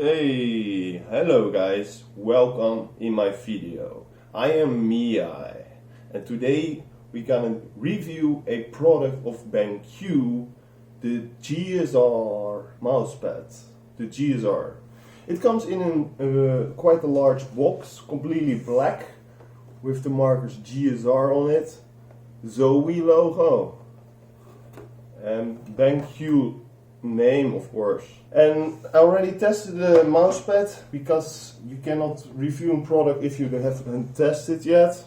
Hey, hello guys, welcome in my video. I am miEye and today we're gonna review a product of BenQ, the GSR mousepad, the GSR. It comes in quite a large box, completely black, with the markers GSR on it, Zoe logo, and BenQ name of course. And I already tested the mousepad because you cannot review a product if you haven't tested yet.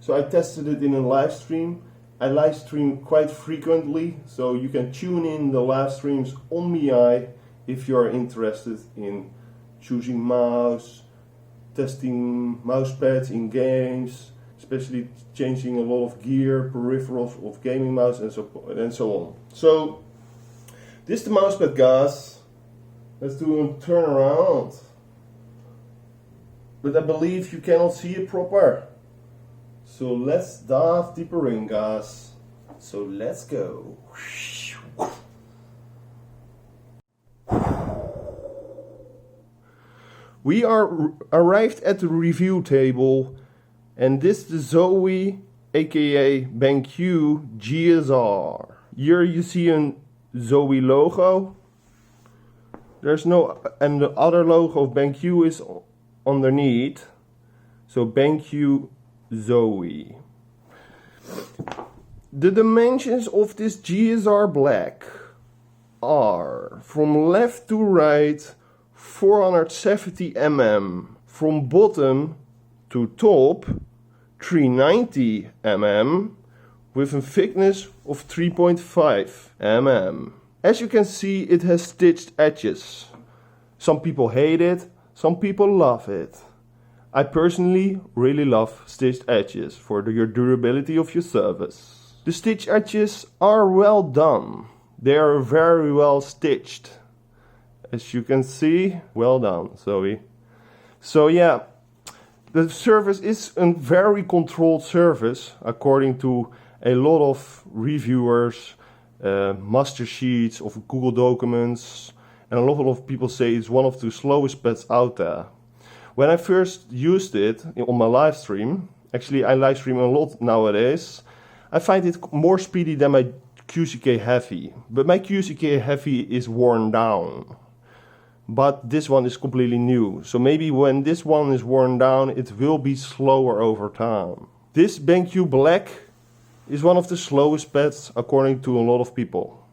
So I tested it in a live stream. I live stream quite frequently, so you can tune in the live streams on miEye if you're interested in choosing mouse, testing mousepads in games, especially changing a lot of gear, peripherals of gaming mouse and so on. So this is the mousepad, guys. Let's do a turn around. But I believe you cannot see it proper. So let's dive deeper in, guys. So let's go. We are arrived at the review table, and this is the Zoe, aka BenQ GSR. Here you see an Zoe logo. There's no, and the other logo of BenQ is underneath. So BenQ Zoe. The dimensions of this GSR Black are from left to right 470 mm, from bottom to top 390 mm, with a thickness of 3.5 mm. As you can see, it has stitched edges. Some people hate it, some people love it. I personally really love stitched edges for your durability of your service. The stitched edges are well done. They are very well stitched. As you can see, well done, Zoe. So yeah, the service is a very controlled service according to a lot of reviewers, master sheets of Google documents, and a lot of people say it's one of the slowest pads out there. When I first used it on my live stream, actually I live stream a lot nowadays, I find it more speedy than my Qck Heavy. But my Qck Heavy is worn down. But this one is completely new. So maybe when this one is worn down, it will be slower over time. This BenQ Black is one of the slowest pads according to a lot of people.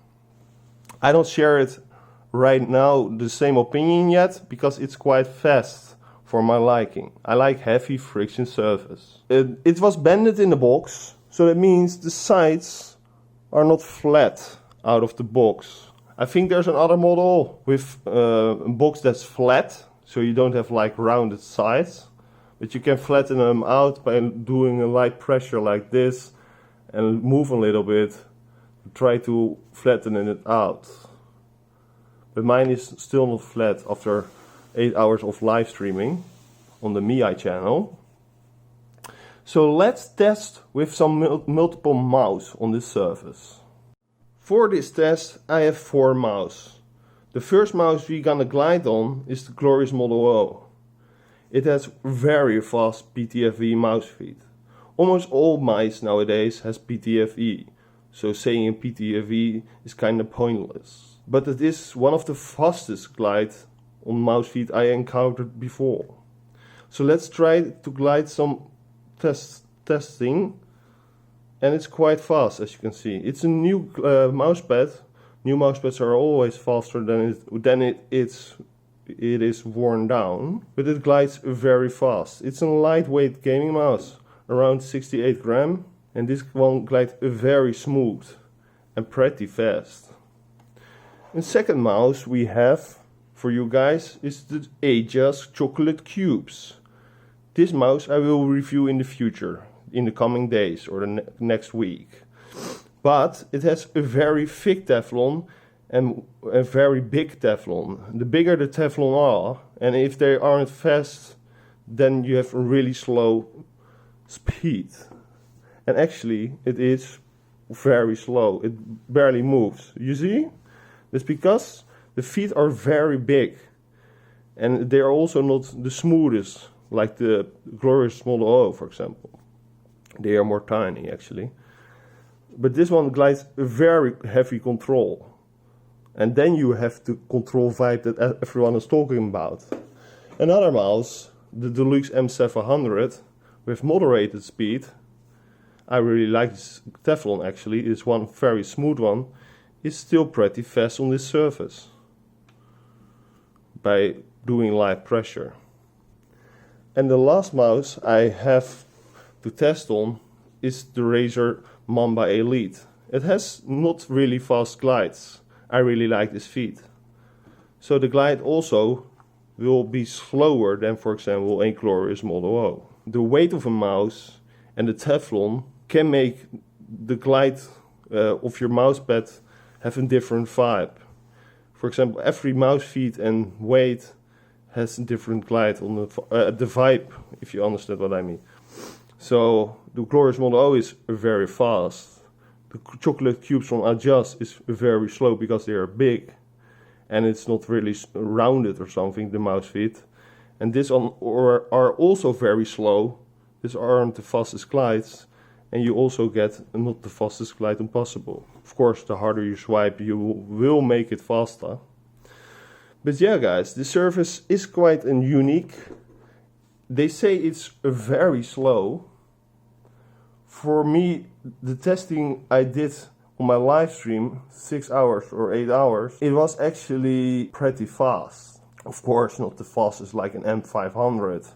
I don't share it right now the same opinion yet because it's quite fast for my liking. I like heavy friction surface. It was bended in the box, so that means the sides are not flat out of the box. I think there's another model with a box that's flat, so you don't have like rounded sides, but you can flatten them out by doing a light pressure like this and move a little bit, try to flatten it out. But mine is still not flat after 8 hours of live streaming on the miEye channel. So let's test with some multiple mouse on this surface. For this test I have 4 mouse. The first mouse we're gonna glide on is the glorious Model O. It has very fast PTFE mouse feed. Almost all mice nowadays has PTFE, so saying PTFE is kinda pointless. But it is one of the fastest glide on mouse feed I encountered before. So let's try to glide some testing, and it's quite fast as you can see. It's a new mousepad. New mousepads are always faster than it is worn down, but it glides very fast. It's a lightweight gaming mouse, around 68 grams, and this one glides very smooth and pretty fast. The second mouse we have for you guys is the Ajas Chocolate Cubes. This mouse I will review in the future, in the coming days or the next week. But it has a very thick Teflon and a very big Teflon. The bigger the Teflon are, and if they aren't fast, then you have a really slow speed. And actually it is very slow. It barely moves. You see? That's because the feet are very big. And they are also not the smoothest, like the glorious Model O, for example. They are more tiny, actually. But this one glides a very heavy control. And then you have the control vibe that everyone is talking about. Another mouse, the Deluxe M700, with moderated speed. I really like this Teflon actually, it's one very smooth one. It's still pretty fast on this surface. By doing live pressure. And the last mouse I have to test on is the Razer Mamba Elite. It has not really fast glides. I really like this feed. So the glide also will be slower than, for example, a glorious Model O. The weight of a mouse and the Teflon can make the glide of your mousepad have a different vibe. For example, every mouse feed and weight has a different glide on the vibe, if you understand what I mean. So the glorious Model O is very fast. The chocolate cubes from Adjust is very slow because they are big. And it's not really rounded or something, the mouse feet. And this are also very slow. These aren't the fastest glides. And you also get not the fastest glide possible. Of course, the harder you swipe, you will make it faster. But yeah, guys, the surface is quite unique. They say it's very slow. For me, the testing I did on my live stream, 6 hours or 8 hours, it was actually pretty fast. Of course, not the fastest like an M500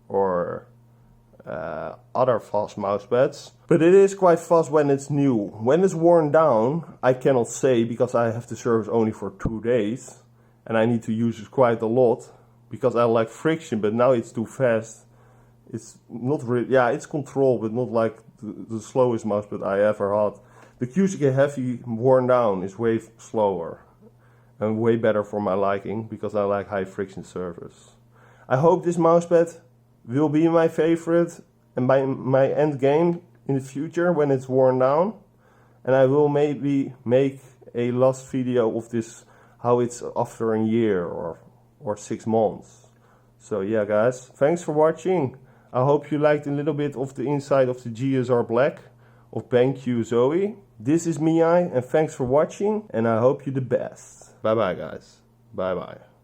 or other fast mousepads, but it is quite fast when it's new. When it's worn down, I cannot say because I have the service only for 2 days and I need to use it quite a lot because I like friction, but now it's too fast. It's not really, yeah, it's controlled, but not like the slowest mousepad I ever had. The Qck Heavy worn down is way slower and way better for my liking because I like high friction surface. I hope this mousepad will be my favorite and my end game in the future when it's worn down. And I will maybe make a last video of this, how it's after a year or 6 months. So yeah, guys, thanks for watching. I hope you liked a little bit of the inside of the GSR Black of BenQ Zoe. This is miEye and thanks for watching and I hope you the best. Bye bye, guys. Bye bye.